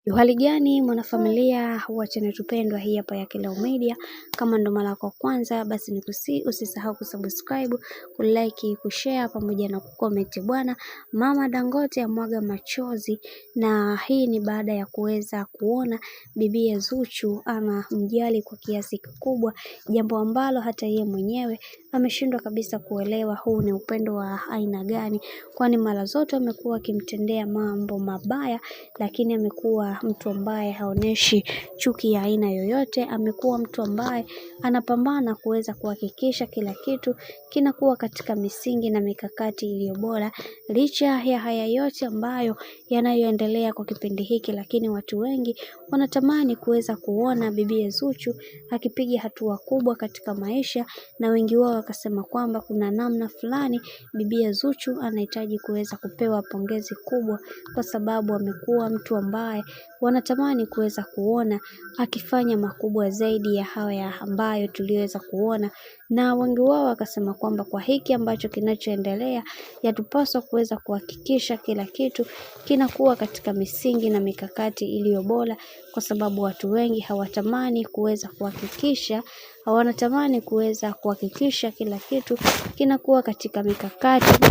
Uhali gani mwanafamilia wa channel tupendwa hii hapa ya Kileo Media. Kama ndo mara yako kwanza basi usisahau kusubscribe, kulike, kushare pamoja na kucomment bwana. Mama Dangote amwaga machozi, na hii ni baada ya kuweza kuona bibi Zuchu ama mjali kwa kiasi kikubwa, jambo ambalo hata yeye mwenyewe ameshindwa kabisa kuelewa huu ni upendo wa aina gani, kwani mara zote amekuwa akimtendea mambo mabaya, lakini amekuwa mtu ambaye haoneshi chuki ya aina yoyote. Amekuwa mtu ambaye anapambana kuweza kuhakikisha kila kitu kinakuwa katika misingi na mikakati iliyo bora. Licha ya haya yote ambayo yanayoendelea kwa kipindi hiki, lakini watu wengi wanatamani kuweza kuona bibi Zuchu akipiga hatua kubwa katika maisha, na wengi wao wakasema kwamba kuna namna fulani bibi Zuchu anahitaji kuweza kupewa pongezi kubwa, kwa sababu amekuwa mtu ambaye wanatamani kuweza kuona akifanya makubwa zaidi ya haya ambayo tuliweza kuona. Na wengi wao wakasema kwamba kwa hiki ambacho kinachoendelea, yatupaswa kuweza kuhakikisha kila kitu kinakuwa katika misingi na mikakati iliyo bora, kwa sababu watu wengi hawatamani kuweza kuhakikisha, wanatamani kuweza kuhakikisha kila kitu kinakuwa katika mikakati,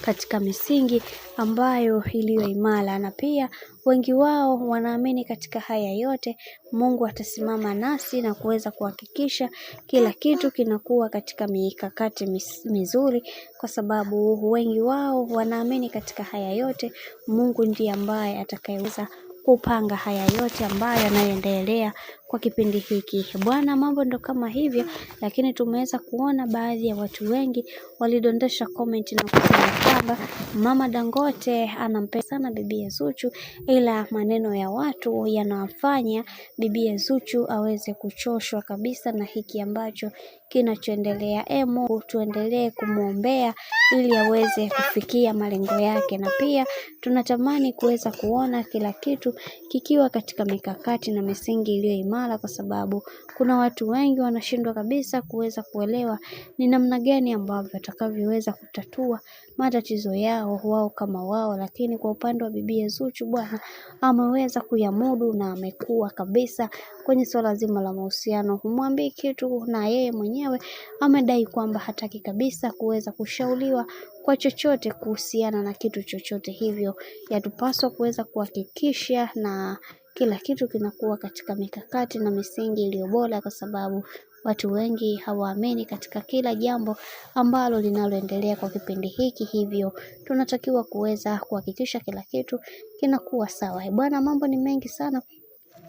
katika misingi ambayo iliyo imara. Na pia wengi wao wanaamini katika haya yote Mungu atasimama nasi na kuweza kuhakikisha kila kitu kinakuwa katika mikakati mizuri, kwa sababu wengi wao wanaamini katika haya yote Mungu ndiye ambaye atakayeweza kupanga haya yote ambayo yanayoendelea kwa kipindi hiki bwana. Mambo ndo kama hivyo, lakini tumeweza kuona baadhi ya watu wengi walidondosha comment na kusema kwamba Mama Dangote anampenda sana bibi Zuchu, ila maneno ya watu yanawafanya bibi Zuchu aweze kuchoshwa kabisa na hiki ambacho kinachoendelea. Mungu tuendelee kumuombea ili aweze kufikia malengo yake, na pia tunatamani kuweza kuona kila kitu kikiwa katika mikakati na misingi iliyo imara, kwa sababu kuna watu wengi wanashindwa kabisa kuweza kuelewa ni namna gani ambavyo watakavyoweza kutatua matatizo yao wao kama wao. Lakini kwa upande wa bibi Zuchu bwana, ameweza kuyamudu na amekuwa kabisa kwenye swala zima la mahusiano. Humwambii kitu, na yeye mwenyewe amedai kwamba hataki kabisa kuweza kushauriwa kwa chochote kuhusiana na kitu chochote. Hivyo yatupaswa kuweza kuhakikisha na kila kitu kinakuwa katika mikakati na misingi iliyo bora, kwa sababu watu wengi hawaamini katika kila jambo ambalo linaloendelea kwa kipindi hiki. Hivyo tunatakiwa kuweza kuhakikisha kila kitu kinakuwa sawa bwana. Mambo ni mengi sana,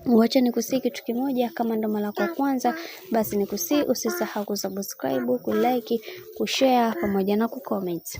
wacha nikusii kitu kimoja. Kama ndo mara yako kwanza basi nikusii usisahau kusubscribe, kulike, kushare pamoja na kucomment.